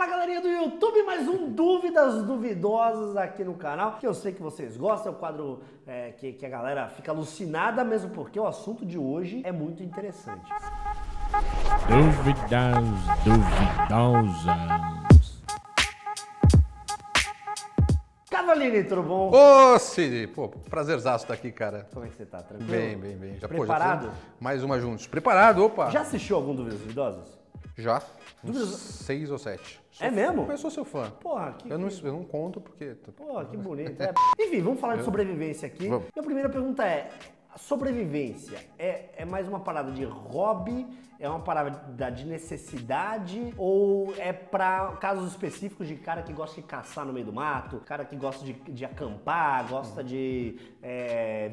Fala galerinha do YouTube, mais um Dúvidas Duvidosas aqui no canal, que eu sei que vocês gostam, é o quadro que a galera fica alucinada, mesmo porque o assunto de hoje é muito interessante. Dúvidas duvidosas. Cavaline, tudo bom? Ô, Cid! Pô, prazerzaço estar aqui, cara. Como é que você tá? Tranquilo? Bem. Já, Preparado? Já mais uma juntos. Preparado, opa! Já assistiu algum Dúvidas Duvidosas? Já? Dúvidas- 6 ou 7. É mesmo? Eu sou seu fã. Porra, que... Eu não conto porque... Porra, que bonito. Enfim, vamos falar de sobrevivência aqui. Vamos. Minha primeira pergunta é, a sobrevivência é mais uma parada de hobby, é uma parada de necessidade ou é pra casos específicos de cara que gosta de caçar no meio do mato, cara que gosta de acampar, gosta de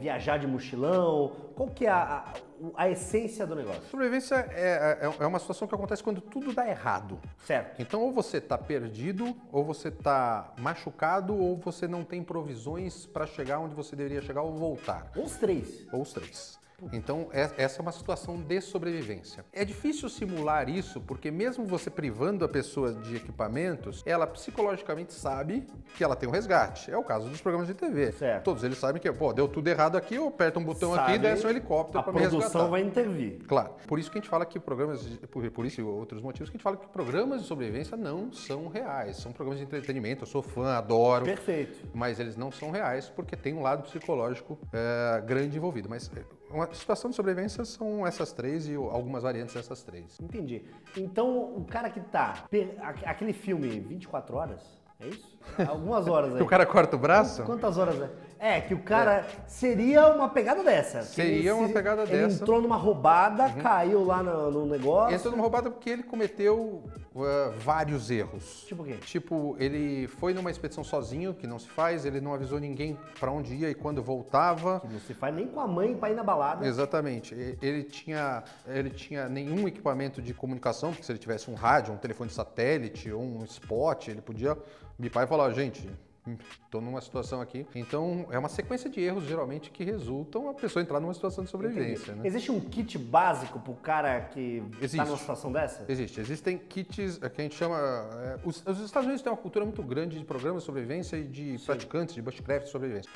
viajar de mochilão? Qual que é a essência do negócio? Sobrevivência é uma situação que acontece quando tudo dá errado. Certo. Então, ou você tá perdido, ou você tá machucado, ou você não tem provisões para chegar onde você deveria chegar ou voltar. Ou os três. Ou os três. Então, essa é uma situação de sobrevivência. É difícil simular isso, porque mesmo você privando a pessoa de equipamentos, ela psicologicamente sabe que ela tem um resgate. É o caso dos programas de TV. Certo. Todos eles sabem que, pô, deu tudo errado aqui, eu aperto um botão aqui e Sabe, desce um helicóptero para me a resgatar. produção vai intervir. Claro. Por isso que a gente fala que por isso e outros motivos que a gente fala que programas de sobrevivência não são reais. São programas de entretenimento, eu sou fã, adoro. Perfeito. Mas eles não são reais porque tem um lado psicológico grande envolvido. Mas uma situação de sobrevivência são essas três e algumas variantes dessas três. Entendi. Então, o cara que tá... Aquele filme 24 horas, é isso? Algumas horas aí. Que o cara corta o braço? Quantas horas é? É, que o cara seria uma pegada dessa. Que Seria uma pegada ele dessa. entrou numa roubada, caiu lá no negócio. Entrou numa roubada porque ele cometeu vários erros. Tipo o quê? Tipo, ele foi numa expedição sozinho, que não se faz, ele não avisou ninguém pra onde ia e quando voltava. Que não se faz nem com a mãe pra ir na balada. Exatamente. Ele tinha nenhum equipamento de comunicação, porque se ele tivesse um rádio, um telefone de satélite ou um spot, ele podia bipar e falar, gente, estou numa situação aqui. Então, é uma sequência de erros, geralmente, que resultam a pessoa entrar numa situação de sobrevivência. Né? Existe um kit básico pro cara que Existe. tá numa situação dessa? Existem kits que a gente chama... os Estados Unidos têm uma cultura muito grande de programas de sobrevivência e de praticantes de bushcraft de sobrevivência.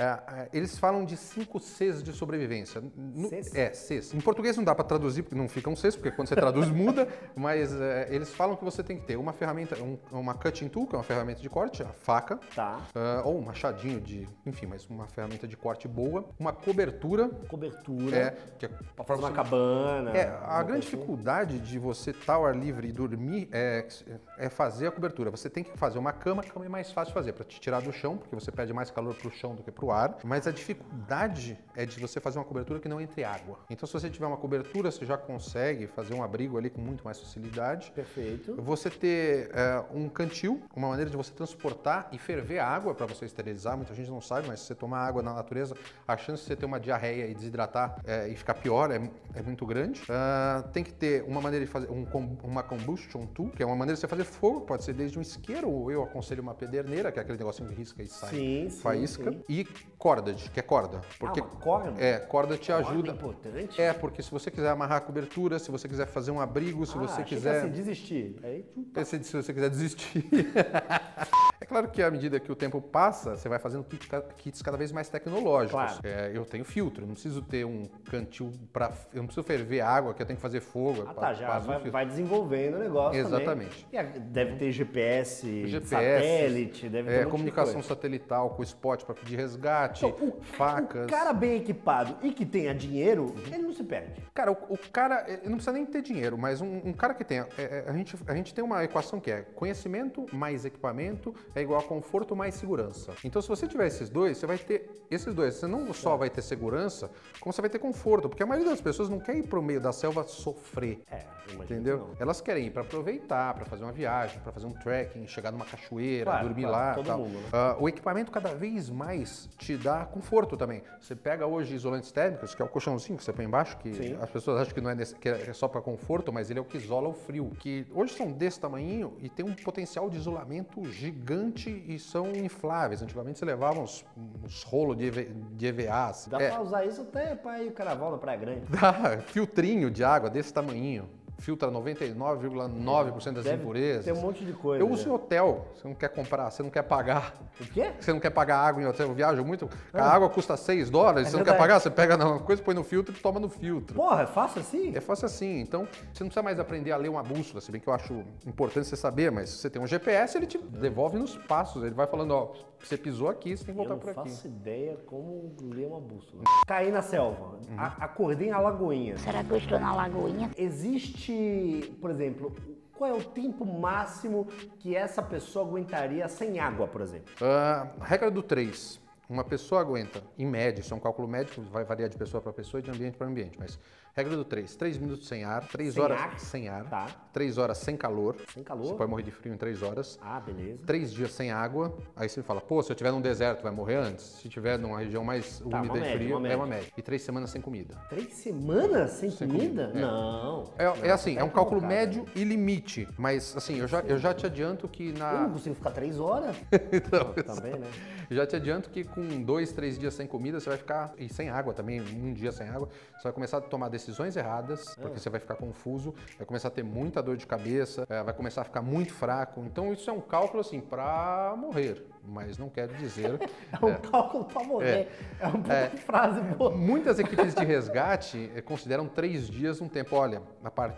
Eles falam de 5 Cs de sobrevivência. Cs? Cs. Em português não dá para traduzir, porque não fica um Cs, porque quando você traduz muda, mas eles falam que você tem que ter uma ferramenta, uma cutting tool, que é uma ferramenta de corte, a faca. Tá. Ou um machadinho enfim, mas uma ferramenta de corte boa, uma cobertura. Cobertura. Que é Pra fazer uma cabana. a grande dificuldade de você estar ao ar livre e dormir é fazer a cobertura. Você tem que fazer uma cama, a cama é mais fácil de fazer, para te tirar do chão, porque você perde mais calor pro chão do que pro ar. Mas a dificuldade é de você fazer uma cobertura que não entre água. Então, se você tiver uma cobertura, você já consegue fazer um abrigo ali com muito mais facilidade. Perfeito. Você ter um cantil, uma maneira de você transportar e ferver a água para você esterilizar. Muita gente não sabe, mas se você tomar água na natureza, a chance de você ter uma diarreia e desidratar e ficar pior é muito grande. Tem que ter uma maneira de fazer uma combustion tool, que é uma maneira de você fazer fogo, pode ser desde um isqueiro, ou eu aconselho uma pederneira, que é aquele negocinho que risca e sai faísca. Sim. E cordage, que é corda. Porque, uma corda? Corda te ajuda. Corda importante? Porque se você quiser amarrar a cobertura, se você quiser fazer um abrigo, se você achei quiser... que assim, desistir. Aí, Se você quiser desistir. É claro que à medida que o tempo passa, você vai fazendo kits cada vez mais tecnológicos. Claro. Eu tenho filtro, eu não preciso ter um cantil eu não preciso ferver água, que eu tenho que fazer fogo. Já vai desenvolvendo o negócio. Exatamente. Também. E deve ter GPS, satélite, deve ter comunicação satelital com spot para pedir resgate, então, facas. O cara bem equipado e que tenha dinheiro, ele não se perde. Cara, o cara, ele não precisa nem ter dinheiro, mas um cara que tenha... a gente tem uma equação que é conhecimento mais equipamento é igual a conforto mais segurança. Então, se você tiver esses dois, você vai ter esses dois. Você não só vai ter segurança, como você vai ter conforto. Porque a maioria das pessoas não quer ir pro meio da selva sofrer. Entendeu? Elas querem ir para aproveitar, para fazer uma viagem, para fazer um trekking, chegar numa cachoeira, dormir lá. Todo tal. mundo, né? O equipamento cada vez mais te dá conforto também. Você pega hoje isolantes térmicos, que é o colchãozinho que você põe embaixo, que as pessoas acham que não que é só para conforto, mas ele é o que isola o frio. Que hoje são desse tamanhinho e tem um potencial de isolamento gigante e são infláveis. Antigamente você levava uns rolos de EVA. Dá pra usar isso até pra ir carnaval na Praia Grande. Dá, filtrinho de água desse tamanhinho. filtra 99,9% das impurezas. Tem um monte de coisa. Eu uso em hotel, você não quer comprar, você não quer pagar. O quê? Você não quer pagar água em hotel, eu viajo muito, a água custa $6, você não quer pagar, você pega na coisa, põe no filtro e toma no filtro. Porra, é fácil assim? É fácil assim, então você não precisa mais aprender a ler uma bússola, se bem que eu acho importante você saber, mas se você tem um GPS, ele te devolve nos passos, ele vai falando, ó, você pisou aqui, você tem que voltar por aqui. Eu não faço ideia como ler uma bússola. Caí na selva, acordei em Alagoinha. Será que eu estou na Lagoinha? Existe, por exemplo, qual é o tempo máximo que essa pessoa aguentaria sem água, por exemplo? Regra do 3. Uma pessoa aguenta, em média, isso é um cálculo médico, vai variar de pessoa para pessoa e de ambiente para ambiente, mas regra do 3, 3 minutos sem ar, 3 horas sem ar, tá. 3 horas sem calor. Sem calor? Você pode morrer de frio em 3 horas. Ah, beleza. 3 dias sem água, aí você fala, pô, se eu estiver num deserto vai morrer antes? Se tiver numa região mais úmida e fria, é uma média. E 3 semanas sem comida. 3 semanas sem comida? É. Não. É assim, é um cálculo médio e limite, mas assim, eu já te adianto que Eu não consigo ficar 3 horas. Então, Também, né? já te adianto que com 2, 3 dias sem comida, você vai ficar, e sem água também, um dia sem água, você vai começar a tomar decisões erradas, porque você vai ficar confuso, vai começar a ter muita dor de cabeça, vai começar a ficar muito fraco. Então isso é um cálculo assim para morrer, mas não quer dizer... É um cálculo para morrer. É uma puta frase boa. Muitas equipes de resgate consideram 3 dias um tempo. Olha,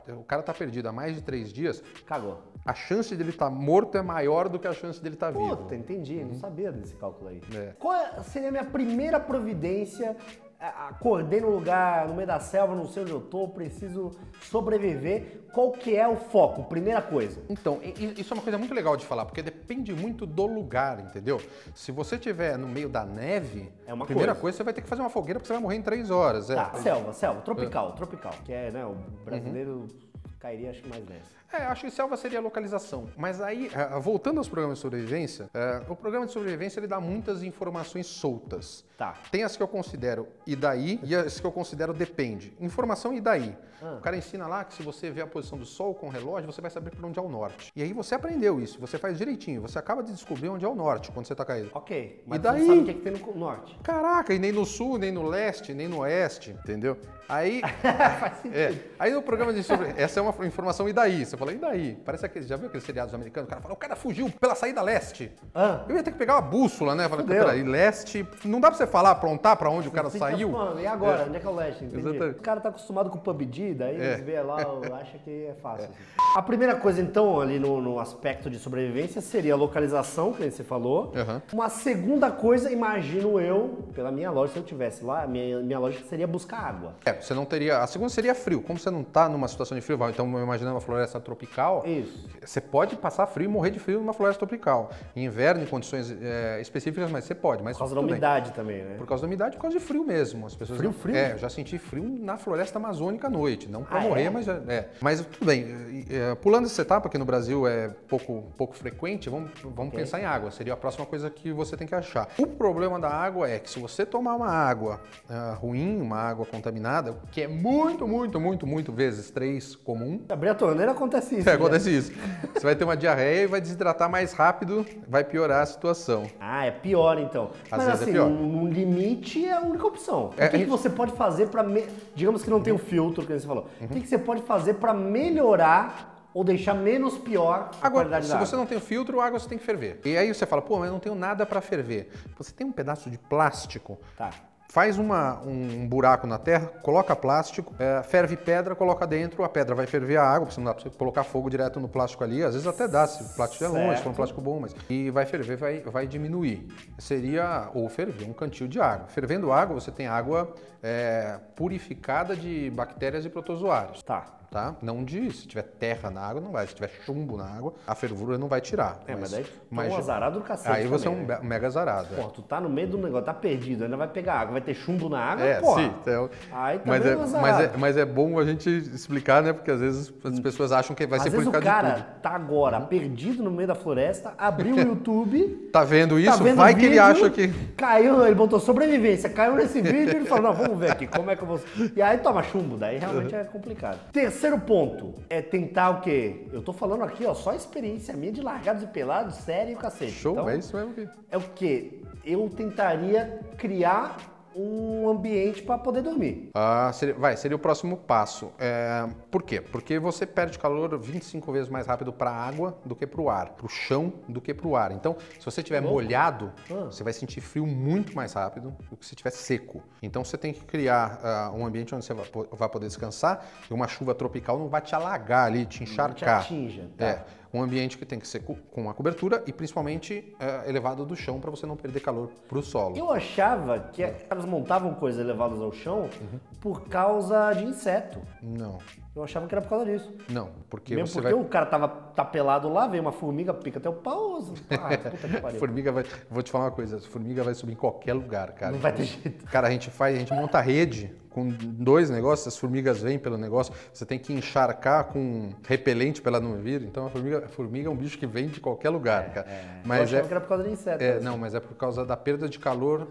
o cara tá perdido há mais de 3 dias, Cagou. a chance dele estar morto é maior do que a chance dele estar vivo. Puta, entendi. Não sabia desse cálculo aí. É. Qual seria a minha primeira providência? Acordei num lugar, no meio da selva, não sei onde eu tô, preciso sobreviver. Qual que é o foco? Primeira coisa. Então, isso é uma coisa muito legal de falar, porque depende muito do lugar, entendeu? Se você estiver no meio da neve, É uma a primeira coisa. coisa você vai ter que fazer uma fogueira porque você vai morrer em 3 horas. Tá, selva, tropical. Que é, né, o brasileiro cairia acho que mais nessa. Acho que selva seria a localização. Mas aí, voltando aos programas de sobrevivência, o programa de sobrevivência ele dá muitas informações soltas. Tá. Tem as que eu considero e daí, e as que eu considero depende. Informação e daí. O cara ensina lá que se você vê a posição do sol com o relógio, você vai saber por onde é o norte. E aí você aprendeu isso, você faz direitinho, você acaba de descobrir onde é o norte quando você tá caído. Ok, mas E daí? você não sabe o que tem no norte. Caraca, e nem no sul, nem no leste, nem no oeste, entendeu? Aí, Faz sentido. aí no programa de sobrevivência, essa é uma informação e daí? Você fala, e daí? Parece que já viu aqueles seriados americanos? O cara fala, o cara fugiu pela saída leste. Eu ia ter que pegar uma bússola, né? Falei, Fudeu. peraí, leste, não dá pra você falar, aprontar pra onde o cara Fica, saiu? mano, e agora? Onde é que é o leste? Entendi. Exatamente. O cara tá acostumado com o PUBG, daí vê lá, acha que é fácil. Assim. A primeira coisa, então, ali no aspecto de sobrevivência, seria a localização, que você falou. Uma segunda coisa, imagino eu, pela minha lógica, se eu tivesse lá, minha lógica seria buscar água. Você não teria... A segunda seria frio. Como você não tá numa situação de frio, então imaginando uma floresta tropical, Isso. você pode passar frio e morrer de frio numa floresta tropical. Em inverno, em condições específicas, mas você pode. Mas Por causa da tudo bem. umidade também, né? Por causa da umidade, por causa de frio mesmo. As pessoas Frio? eu já senti frio na floresta amazônica à noite. Não para Ah, morrer, é? mas Mas tudo bem. Pulando essa etapa, que no Brasil é pouco frequente, vamos pensar em água. Seria a próxima coisa que você tem que achar. O problema da água é que se você tomar uma água ruim, uma água contaminada, que é muito vezes 3 comum, Abrir a torneira acontece isso. né? acontece isso. Você vai ter uma diarreia e vai desidratar mais rápido, vai piorar a situação. Ah, é pior então. Mas vezes é assim, pior. no limite é a única opção. O que você pode fazer pra... Digamos que não tem um filtro, que você falou. O que você pode fazer pra melhorar ou deixar menos pior a Agora, qualidade se da água? você não tem o filtro, a água você tem que ferver. E aí você fala, pô, mas eu não tenho nada para ferver. Você tem um pedaço de plástico, Tá. faz um buraco na terra, coloca plástico, ferve pedra, coloca dentro, a pedra vai ferver a água, porque não dá pra você colocar fogo direto no plástico ali. Às vezes até dá, se o plástico é longe, se for um plástico bom, mas... E vai ferver, vai diminuir. Seria, ou ferver, um cantil de água. Fervendo água, você tem água purificada de bactérias e protozoários. Tá? Não se tiver terra na água, não vai. Se tiver chumbo na água, a fervura não vai tirar. Mas daí tu é um azarado do cacete. Aí você também, é um mega azarado. Pô, tu tá no meio do negócio, tá perdido, ainda vai pegar água, vai ter chumbo na água, Sim. Então, Aí também é um azarado. mas é bom a gente explicar, né? Porque às vezes as pessoas acham que vai Às ser vezes o purificado cara de tudo. tá agora perdido no meio da floresta, abriu o YouTube... Tá vendo isso? Tá vendo vai o que ele vídeo, acha que... Caiu, ele botou sobrevivência, caiu nesse vídeo e ele falou, não, vamos ver aqui, como é que eu vou... E aí toma chumbo, daí realmente é complicado. Terceiro ponto, é tentar o quê? Eu tô falando aqui, ó, só experiência minha de largados e pelados, sério e o cacete. Show, Então, é isso mesmo. é o quê? Eu tentaria criar um ambiente para poder dormir. Seria o próximo passo. Por quê? Porque você perde calor 25 vezes mais rápido para a água do que para o ar, para o chão do que para o ar. Então, se você estiver molhado, você vai sentir frio muito mais rápido do que se estiver seco. Então, você tem que criar um ambiente onde você vai poder descansar e uma chuva tropical não vai te alagar ali, te encharcar. Não te atinja. Tá. Um ambiente que tem que ser com uma cobertura e principalmente elevado do chão para você não perder calor para o solo. Eu achava que elas montavam coisas elevadas ao chão por causa de inseto. Não. Eu achava que era por causa disso. Não, porque Mesmo você porque vai... o cara tá pelado lá, veio uma formiga, pica até o pau. Puta que pariu. Formiga vai... Vou te falar uma coisa, a formiga vai subir em qualquer lugar, cara. Não vai ter jeito. Cara, a gente monta rede com 2 negócios, as formigas vêm pelo negócio, você tem que encharcar com repelente para ela não vir. Então a formiga é um bicho que vem de qualquer lugar, cara. Eu achava que era por causa de inseto. Não, mas é por causa da perda de calor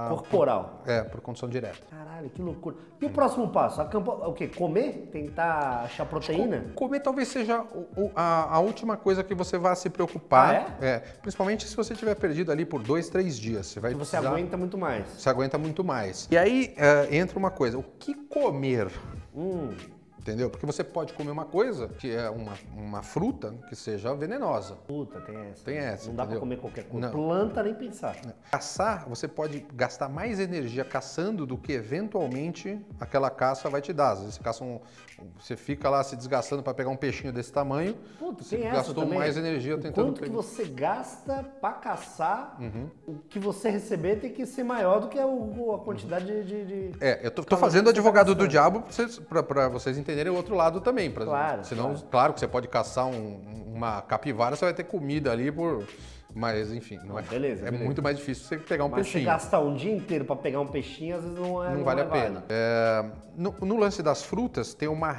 corporal. Por condição direta. Caralho, que loucura. E o próximo passo? O quê? Comer? Tentar achar proteína? Comer talvez seja a última coisa que você vá se preocupar. Ah, principalmente se você tiver perdido ali por 2, 3 dias. Você aguenta muito mais. Você aguenta muito mais. E aí entra uma coisa, o que comer? Entendeu? Porque você pode comer uma coisa que é uma fruta que seja venenosa. Puta, tem essa. Tem essa, Não dá entendeu? pra comer qualquer coisa. Não. Planta nem pensar. Caçar, você pode gastar mais energia caçando do que eventualmente aquela caça vai te dar. Às vezes você fica lá se desgastando para pegar um peixinho desse tamanho. Puta, você tem essa gastou também. mais energia tentando Quanto que você gasta pra caçar, o que você receber tem que ser maior do que a quantidade de... eu tô fazendo advogado do diabo pra vocês entenderem o outro lado também. Claro. Claro que você pode caçar uma capivara, você vai ter comida ali Mas, enfim, não é, beleza. muito mais difícil você pegar um Mas peixinho. você gastar um dia inteiro pra pegar um peixinho, às vezes não Vale a válido. pena. No lance das frutas, tem uma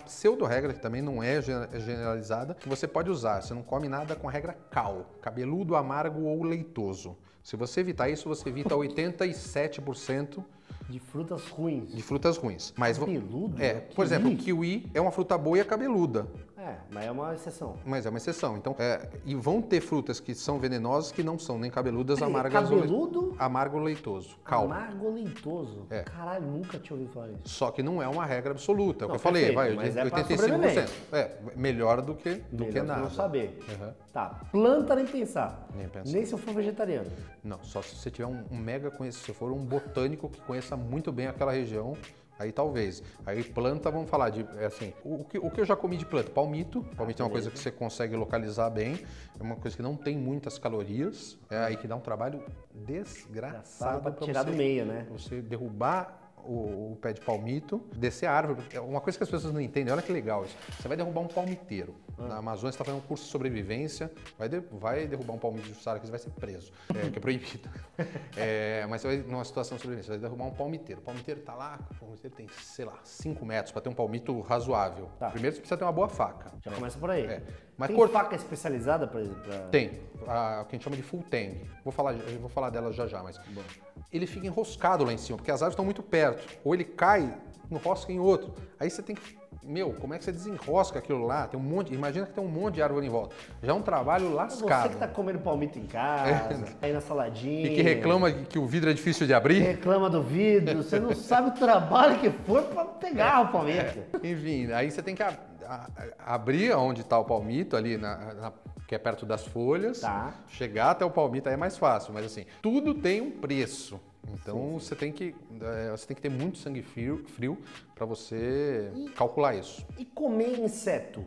pseudo-regra, que também não é generalizada, que você pode usar. Você não come nada com a regra CAL, cabeludo, amargo ou leitoso. Se você evitar isso, você evita 87% de frutas ruins. de frutas ruins. Mas, Cabeludo? por exemplo, o kiwi é uma fruta boa e é cabeluda. Mas é uma exceção. Mas é uma exceção. Então, e vão ter frutas que são venenosas que não são nem cabeludas, amargas cabeludo? Amargo leitoso. Cal. Amargo leitoso. Caralho, nunca tinha ouvido falar isso. Só que não é uma regra absoluta. É o que eu perfeito, falei, mas 85%. Melhor do que Melhor nada. não saber. Uhum. Tá, planta nem pensar. Nem pensar. Nem se eu for vegetariano. Não, só se você tiver um mega conhecedor, se for um botânico que conheça muito bem aquela região, aí talvez. Aí planta, vamos falar de, assim, o que eu já comi de planta? Palmito. Palmito é uma coisa que você consegue localizar bem, é uma coisa que não tem muitas calorias, aí que dá um trabalho desgraçado pra tirar do meio, né? Você derrubar o pé de palmito, descer a árvore. É uma coisa que as pessoas não entendem, olha que legal isso. Você vai derrubar um palmiteiro. Na Amazônia você está fazendo um curso de sobrevivência, vai derrubar um palmito de Jussara que você vai ser preso, que é proibido. Mas você vai numa situação de sobrevivência, você vai derrubar um palmiteiro. O palmiteiro está lá, o palmiteiro tem, sei lá, 5 metros para ter um palmito razoável. Tá. Primeiro você precisa ter uma boa faca. Já começa por aí. Mas tem faca especializada pra... Tem, o que a gente chama de full tang. Eu vou falar dela já, mas... Bom. Ele fica enroscado lá em cima, porque as árvores estão muito perto. Ou ele cai, enrosca em outro. Aí você tem que... como é que você desenrosca aquilo lá? Tem um monte... Imagina que tem um monte de árvore em volta. Já é um trabalho lascado. Você que tá comendo palmito em casa, aí na saladinha... E que reclama que o vidro é difícil de abrir. Reclama do vidro, você não sabe o trabalho que foi pra pegar o palmito. Enfim, aí você tem que abrir onde está o palmito, ali que é perto das folhas, chegar até o palmito, aí é mais fácil, mas assim, tudo tem um preço. Então você tem que ter muito sangue frio para você calcular isso. E comer inseto?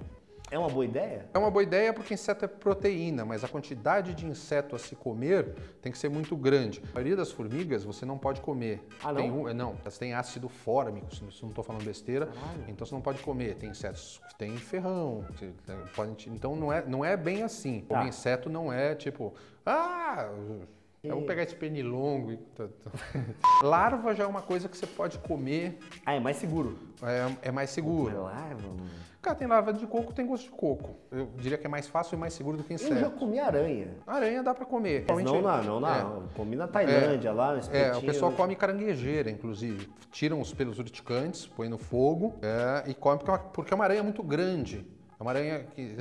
É uma boa ideia? É uma boa ideia porque inseto é proteína, mas a quantidade de inseto a se comer tem que ser muito grande. A maioria das formigas você não pode comer. Ah, não? Não, elas têm ácido fórmico, se não estou falando besteira, então você não pode comer. Tem insetos que têm ferrão, então não é bem assim. Comer inseto não é tipo, eu vou pegar esse pernilongo. Larva já é uma coisa que você pode comer. É mais seguro. É mais seguro. Larva, mano. Cara, tem larva de coco, tem gosto de coco. Eu diria que é mais fácil e mais seguro do que inseto. Eu já comi aranha. Aranha dá pra comer. Mas não. Eu comi na Tailândia, lá no espetinho. O pessoal come caranguejeira, inclusive. Tiram os pelos urticantes, põe no fogo e come porque é uma aranha muito grande. É uma aranha que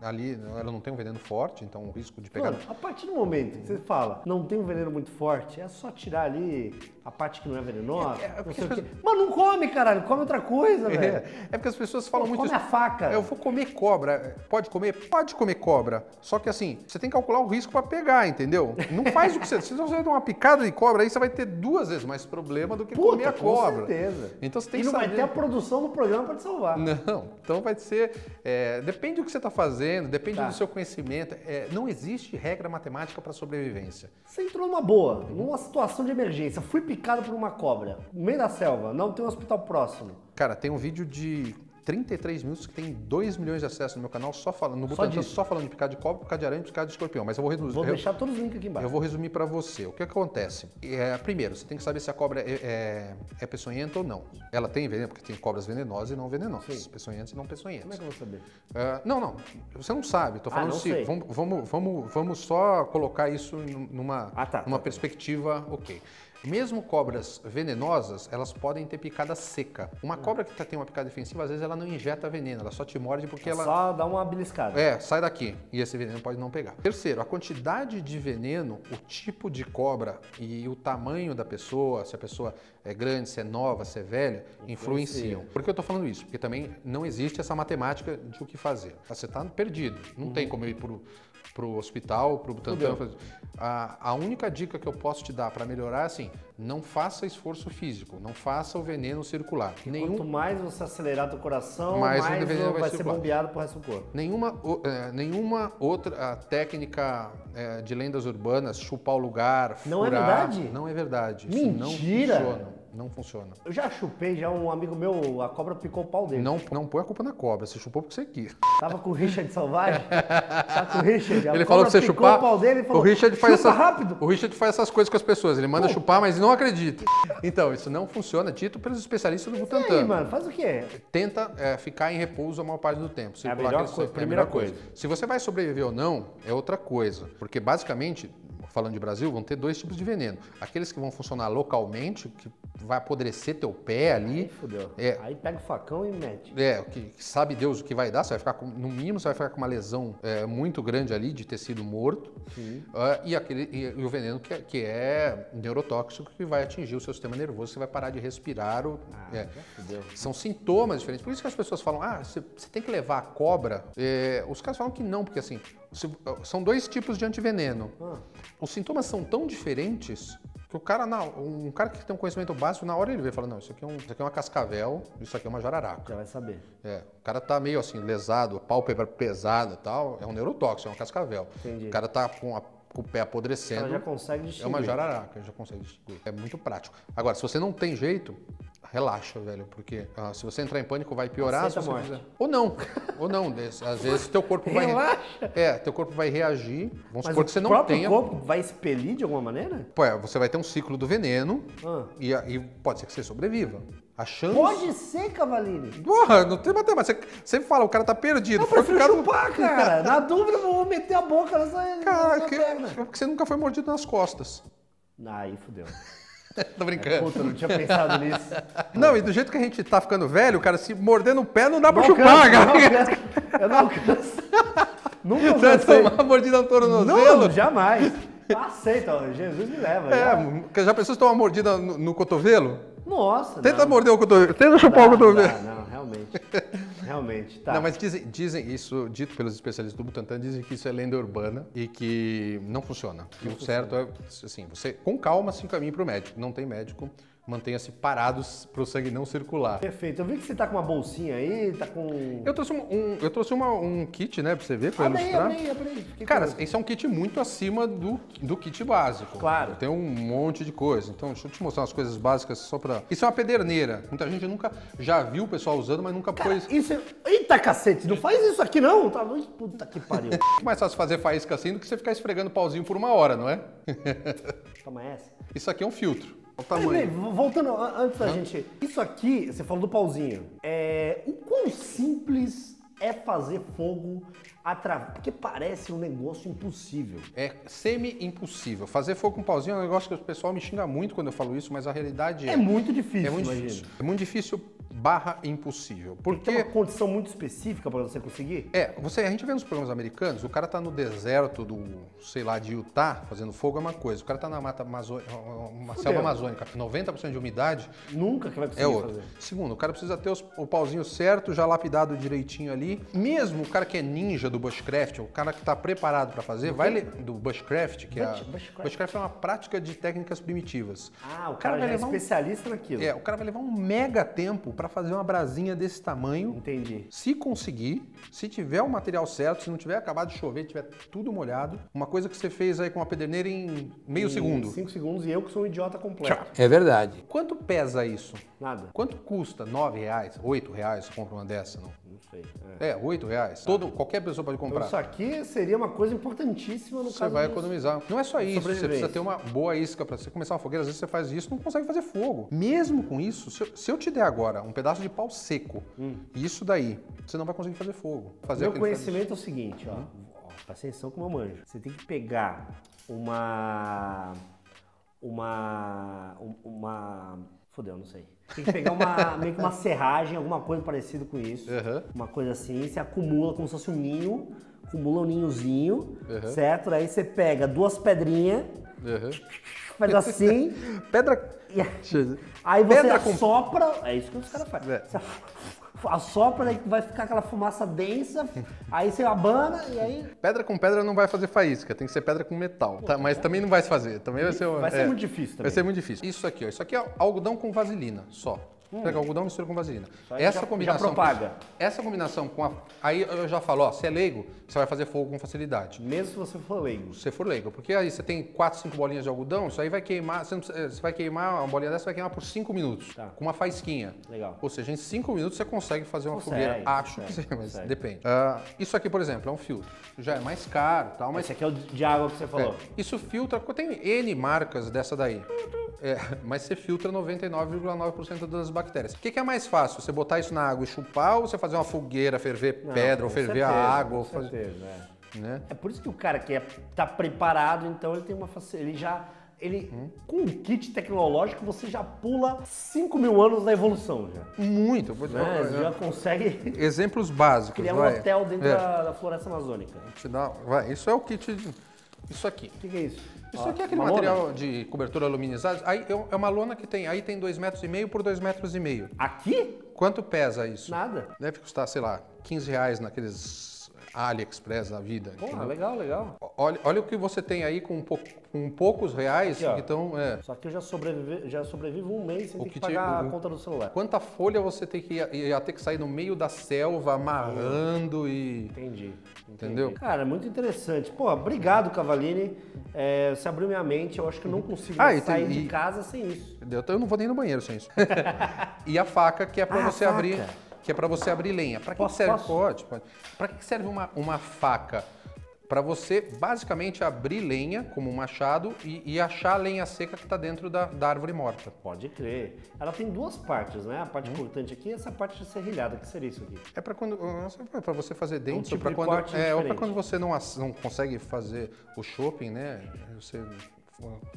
ali ela não tem um veneno forte, então o risco de pegar... Mano, a partir do momento que você fala, não tem um veneno muito forte, é só tirar ali a parte que não é venenosa, não sei o quê. Mano, não come, caralho, come outra coisa, velho. É porque as pessoas falam muito come isso. a faca. Eu vou comer cobra. Pode comer? Pode comer cobra. Só que assim, você tem que calcular o risco pra pegar, entendeu? Não faz o que você... Se você der uma picada de cobra, aí você vai ter 2 vezes mais problema do que comer a cobra. Com certeza. Então você tem e que não saber. vai ter a produção do programa pra te salvar. Não, então vai ser... depende do que você está fazendo, depende do seu conhecimento. Não existe regra matemática para sobrevivência. Você entrou numa boa, numa situação de emergência, fui picado por uma cobra, no meio da selva, não tem um hospital próximo. Cara, tem um vídeo de 33 minutos que tem 2 milhões de acessos no meu canal só falando, no Butantan, só falando de picada de cobra, picada de aranha e picada de escorpião. Mas eu vou reduzir. Vou deixar todos os links aqui embaixo. Eu vou resumir para você. O que acontece? Primeiro, você tem que saber se a cobra é peçonhenta ou não. Ela tem veneno, porque tem cobras venenosas e não venenosas. Sim. Peçonhentas e não peçonhentas. Como é que eu vou saber? Não. Você não sabe. Tô falando assim. Vamos só colocar isso numa perspectiva ok. Mesmo cobras venenosas, elas podem ter picada seca. Uma cobra que tem uma picada defensiva, às vezes ela não injeta veneno, ela só te morde porque ela... Só dá uma beliscada. Sai daqui. E esse veneno pode não pegar. Terceiro, a quantidade de veneno, o tipo de cobra e o tamanho da pessoa, se a pessoa é grande, se é nova, se é velha, influenciam. Por que eu tô falando isso? Porque também não existe essa matemática de o que fazer. Você tá perdido. Não tem como ir pro hospital, pro Butantan. A única dica que eu posso te dar para melhorar é assim, não faça esforço físico, não faça o veneno circular. Quanto mais você acelerar teu coração, mais mais o veneno vai ser bombeado pro resto do corpo. Nenhuma outra técnica de lendas urbanas, chupar o lugar, furar... Não é verdade? Não é verdade. Mentira! Isso não funciona. Não funciona. Eu já chupei, um amigo meu, a cobra picou o pau dele. Não põe a culpa na cobra, você chupou porque você quis. Tava com o Richard Selvagem, tá com o Richard. Ele falou pra você chupar, o pau dele e falou, o Richard faz rápido. O Richard faz essas coisas com as pessoas, ele manda chupar, mas não acredita. Então, isso não funciona, dito pelos especialistas do Butantan. E aí, mano, faz o quê? Tenta ficar em repouso a maior parte do tempo. É a melhor coisa, primeira coisa. Se você vai sobreviver ou não, é outra coisa. Porque, basicamente, falando de Brasil, vão ter 2 tipos de veneno. Aqueles que vão funcionar localmente, que vai apodrecer teu pé ali. Aí fudeu. Aí pega o facão e mete. Que sabe Deus o que vai dar, você vai ficar no mínimo, você vai ficar com uma lesão muito grande ali de tecido morto. E o veneno que é neurotóxico, que vai atingir o seu sistema nervoso, você vai parar de respirar. São sintomas diferentes. Por isso que as pessoas falam, você tem que levar a cobra. Os caras falam que não, porque assim, são 2 tipos de antiveneno. Os sintomas são tão diferentes que um cara que tem um conhecimento básico, na hora ele vê e fala, não, isso aqui é uma cascavel, isso aqui é uma jararaca. Já vai saber. O cara tá meio assim, lesado, pálpebra pesada e tal, é um neurotóxico, é uma cascavel. Entendi. O cara tá com o pé apodrecendo. Ela já consegue distinguir. É uma jararaca, já consegue distinguir. É muito prático. Agora, se você não tem jeito, relaxa, velho, porque se você entrar em pânico vai piorar. Aceita a morte. Ou não. Às vezes teu corpo vai... Relaxa. Teu corpo vai reagir. Vamos Mas supor que você não tenha... o próprio corpo vai expelir de alguma maneira? Você vai ter um ciclo do veneno e pode ser que você sobreviva. A chance... Pode ser, Cavallini. Porra, não tem matemática. Você fala, o cara tá perdido. Eu prefiro chupar, cara. Na dúvida, eu vou meter a boca nessa perna. Porque você nunca foi mordido nas costas. Aí, fudeu. Tô brincando. Puta, não tinha pensado nisso. Não, e do jeito que a gente tá ficando velho, cara, se morder no pé não dá pra chupar, cara. Eu não alcanço. Nunca Você vai tomar uma mordida no tornozelo? Não, jamais. Aceita, Jesus me leva. Porque já pensou se tomar uma mordida no cotovelo? Nossa, Tenta morder o cotovelo. Tenta chupar o cotovelo. Não, realmente. Realmente, tá. Não, mas dizem isso, dito pelos especialistas do Butantan, dizem que isso é lenda urbana e que não funciona. Que o certo é, assim, você com calma se encaminha para o médico. Não tem médico, mantenha-se parados para o sangue não circular. Perfeito. Eu vi que você tá com uma bolsinha aí, tá com... Eu trouxe um kit, né, para você ver, para ilustrar. Abri. Cara, esse é um kit muito acima do kit básico. Claro. Tem um monte de coisa. Então, deixa eu te mostrar umas coisas básicas só para... Isso é uma pederneira. Muita gente nunca já viu o pessoal usando, mas nunca pôs... Isso é... Eita, cacete, não faz isso aqui não. Tá longe, puta que pariu. É mais fácil fazer faísca assim do que você ficar esfregando o pauzinho por 1 hora, não é? Toma essa. Isso aqui é um filtro. Olha o tamanho. Voltando, antes da gente... Isso aqui, você falou do pauzinho. O quão simples é fazer fogo através... Porque parece um negócio impossível. É semi-impossível. Fazer fogo com pauzinho é um negócio que o pessoal me xinga muito quando eu falo isso, mas a realidade é... É muito difícil, É muito difícil. É muito difícil, impossível. Tem Porque uma condição muito específica para você conseguir? a gente vê nos programas americanos, o cara tá no deserto do, sei lá, de Utah, fazendo fogo é uma coisa. O cara tá na mata amazônica, uma selva amazônica, 90% de umidade, Nunca que vai é conseguir outro. fazer. Segundo, o cara precisa ter o pauzinho certo, já lapidado direitinho ali. Mesmo o cara que é ninja do bushcraft, o cara que tá preparado para fazer, do bushcraft, que bushcraft é uma prática de técnicas primitivas. Ah, o cara já é especialista naquilo. O cara vai levar um mega tempo para fazer uma brasinha desse tamanho. Entendi. Se conseguir, se tiver o material certo, se não tiver acabado de chover, tiver tudo molhado, uma coisa que você fez aí com uma pederneira em meio segundo. 5 segundos e eu que sou um idiota completo. É verdade. Quanto pesa isso? Nada. Quanto custa? R$9, R$8 você compra uma dessa? Não sei. R$8. Qualquer pessoa pode comprar. Então, isso aqui seria uma coisa importantíssima no caso. Você vai economizar. Não é só isso, você precisa ter uma boa isca para você começar uma fogueira. Às vezes você faz isso e não consegue fazer fogo. Mesmo com isso, se eu te der agora um pedaço de pau seco, isso daí, você não vai conseguir fazer fogo. Meu conhecimento é o seguinte, ó. Presta atenção com o meu manjo. Você tem que pegar Fodeu, não sei. Tem que pegar meio que uma serragem, alguma coisa parecida com isso. Uma coisa assim, você acumula como se fosse um ninho, acumula um ninhozinho, certo? Daí você pega 2 pedrinhas, faz assim. Pedra. Aí você assopra. É isso que os caras fazem. Você assopra, daí vai ficar aquela fumaça densa, aí você abana e aí... Pedra com pedra não vai fazer faísca, tem que ser pedra com metal, tá? Mas também não vai se fazer, também vai ser... Vai ser muito difícil também. Vai ser muito difícil. Isso aqui, ó, isso aqui é algodão com vaselina, só. Pega algodão e mistura com vaselina. Essa combinação... Já propaga. Essa combinação com a... Aí eu já falo, ó, se é leigo, você vai fazer fogo com facilidade. Mesmo se você for leigo. Se você for leigo, porque aí você tem 4, 5 bolinhas de algodão, isso aí vai queimar, você vai queimar, uma bolinha dessa vai queimar por 5 minutos, com uma faísquinha. Legal. Ou seja, em 5 minutos você consegue fazer uma fogueira. Acho que sim, mas depende. Isso aqui, por exemplo, é um filtro. Já é mais caro e tal, mas... Esse aqui é o de água que você falou. Isso filtra, tem N marcas dessa daí. Mas você filtra 99,9% das bactérias. O que é mais fácil? Você botar isso na água e chupar ou você fazer uma fogueira, ferver pedra ou ferver a água? Com certeza, né? É por isso que o cara que tá preparado, então ele tem uma facilidade. Com um kit tecnológico, você já pula 5.000 anos na evolução. Muito. Você já consegue... Exemplos básicos. Criar um hotel dentro da floresta amazônica. Isso é o kit... Isso aqui. O que é isso? Isso aqui é aquele material de cobertura aluminizada. Aí é uma lona que tem 2,5 metros por 2,5 metros. Aqui? Quanto pesa isso? Nada. Deve custar, sei lá, R$15 naqueles AliExpress da vida. Porra, legal. Olha o que você tem aí com poucos reais. Aqui, então, Só que eu já sobrevivo um mês sem ter que pagar a conta do celular. Quanta folha você ia ter que sair no meio da selva, amarrando e... Entendi. Entendeu? Cara, muito interessante. Pô, obrigado, Cavallini. Você abriu minha mente. Eu acho que eu não consigo sair de casa sem isso. Eu não vou nem no banheiro sem isso. E a faca, que é pra você abrir... Que é para você abrir lenha. Para que serve? Pode. Para que serve uma faca? Para você, basicamente, abrir lenha, como um machado, e achar a lenha seca que está dentro da árvore morta. Pode crer. Ela tem 2 partes, né? A parte cortante aqui e essa parte serrilhada. O que seria isso aqui? É para você fazer dentes, tipo ou para quando você não consegue fazer o shopping, né? Você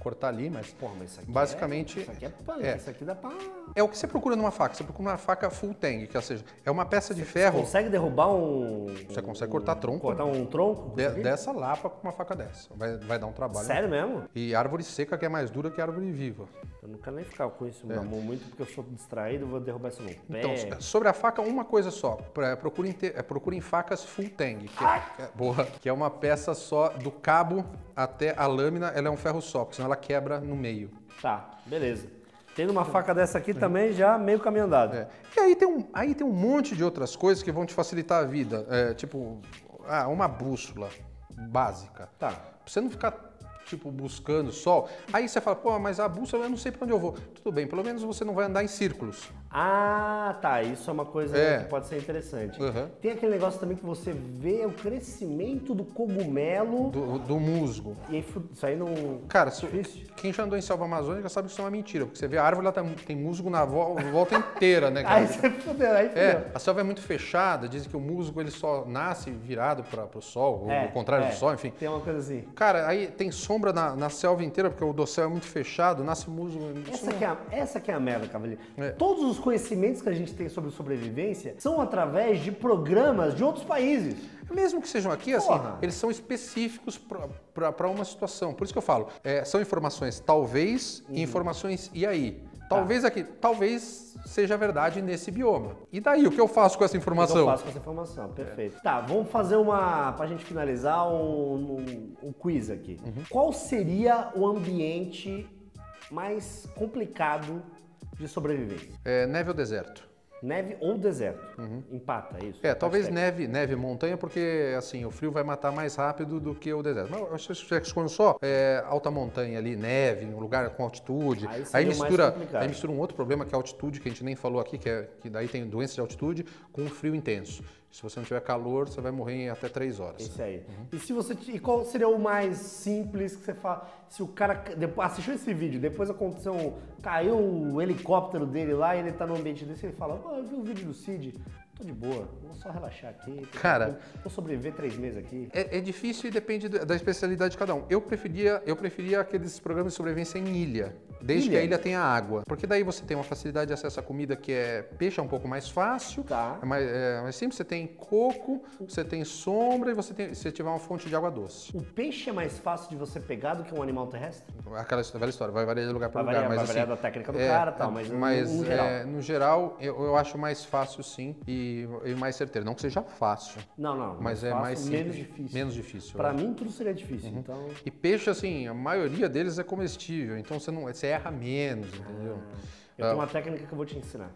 cortar ali, mas isso aqui basicamente isso aqui é punk, isso aqui dá pra... É o que você procura numa faca. Você procura uma faca full tang, que ou seja, é uma peça de ferro. Você consegue derrubar Você consegue cortar tronco. Cortar um tronco? Dessa lapa com uma faca dessa. Vai dar um trabalho. Sério mesmo? E árvore seca que é mais dura que árvore viva. Eu não quero nem ficar com isso, meu amor, muito porque eu sou distraído, vou derrubar isso no pé. Então, sobre a faca, uma coisa só. Procurem facas full tang, que é uma peça só do cabo até a lâmina, ela é um ferro só, porque senão ela quebra no meio. Tá, beleza. Tendo uma faca dessa aqui também, já meio caminho andado. E aí tem um monte de outras coisas que vão te facilitar a vida. Tipo, uma bússola básica. Tá. Pra você não ficar, buscando sol. Aí você fala, pô, mas a bússola eu não sei pra onde eu vou. Tudo bem, pelo menos você não vai andar em círculos. Ah, tá. Isso é uma coisa que pode ser interessante. Tem aquele negócio também que você vê o crescimento do cogumelo. Do musgo. E aí, isso aí não... Cara, quem já andou em selva amazônica sabe que isso é uma mentira. Porque você vê a árvore, ela tem musgo na volta inteira, né, cara? Aí você fudeu, a selva é muito fechada. Dizem que o musgo ele só nasce virado pro sol. Ou ao contrário do sol, enfim. Tem uma coisa assim. Cara, aí tem sombra na selva inteira, porque o dossel é muito fechado, nasce musgo. Essa que é a merda, Cavaleiro. Todos os conhecimentos que a gente tem sobre sobrevivência são através de programas de outros países. Mesmo que sejam aqui, assim, Porra. eles são específicos para uma situação. Por isso que eu falo, são informações talvez e informações e aí. Talvez aqui, talvez seja verdade nesse bioma. E daí, o que eu faço com essa informação? Eu faço com essa informação, perfeito. Tá, vamos fazer pra gente finalizar um quiz aqui. Qual seria o ambiente mais complicado de sobrevivência? Neve ou deserto? Neve ou deserto? Empata, é isso? Talvez Hashtag. neve e montanha, porque assim, o frio vai matar mais rápido do que o deserto. Mas eu acho que você escolhe só alta montanha ali, neve, um lugar com altitude. Aí mistura um outro problema que é a altitude, que a gente nem falou aqui, que daí tem doença de altitude com frio intenso. Se você não tiver calor, você vai morrer em até 3 horas. Isso aí. E qual seria o mais simples que você fala? Se o cara assistiu esse vídeo, depois aconteceu caiu o helicóptero dele lá e ele tá no ambiente desse, ele fala, eu vi o vídeo do Cid, tô de boa, vou só relaxar aqui. Cara, vou sobreviver 3 meses aqui. É difícil e depende da especialidade de cada um. Eu preferia aqueles programas de sobrevivência em ilha, desde que a ilha tenha água. Porque daí você tem uma facilidade de acesso à comida que peixe é um pouco mais fácil. Tá. Mas sempre você tem coco, você tem sombra e você tiver uma fonte de água doce. O peixe é mais fácil de você pegar do que um animal terrestre? Aquela velha história, vai variar de lugar para lugar. Vai variar da técnica do cara e tal, mas no geral. No geral, eu acho mais fácil sim e mais certeiro. Não que seja fácil. Não. Mas é fácil, mais menos simples. difícil. Menos difícil. Pra mim tudo seria difícil, então... E peixe, assim, a maioria deles é comestível, então você erra menos, entendeu? Eu tenho uma técnica que eu vou te ensinar.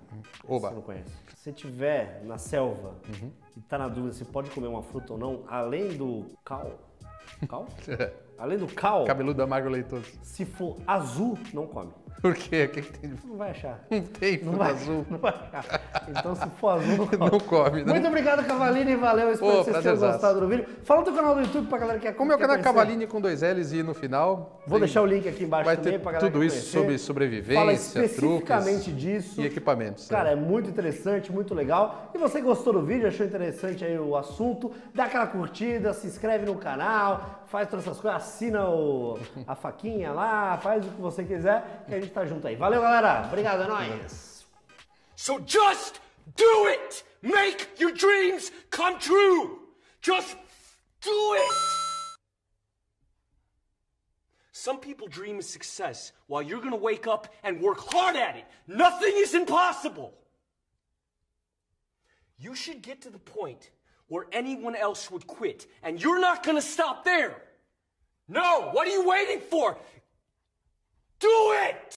Oba. Você não conhece. Se você estiver na selva e tá na dúvida se pode comer uma fruta ou não, além do cal? Além do cal, Cabeludo amargo leitoso. se for azul, não come. Por quê? O que tem de... Não vai achar. Não tem fruta azul. Não vai achar. Então, se for azul, não come. Não come. Não. Muito obrigado, Cavaline. Valeu. Espero que vocês tenham gostado do vídeo. Fala o teu canal do YouTube pra galera que Como é o canal conhecer. Cavaline com 2 L's e no final. Vou deixar o link aqui embaixo vai também ter pra galera tudo que isso conhecer. sobre sobrevivência, Fala especificamente truques disso. e equipamentos. Cara, é muito interessante, muito legal. E você gostou do vídeo, achou interessante aí o assunto, dá aquela curtida, se inscreve no canal, faz todas essas coisas, assina a faquinha lá, faz o que você quiser, que a gente tá junto aí. Valeu, galera. Obrigado, é nóis. So just do it! Make your dreams come true! Just do it! Some people dream of success while you're gonna wake up and work hard at it. Nothing is impossible! You should get to the point where anyone else would quit, and you're not gonna stop there! No! What are you waiting for? Do it!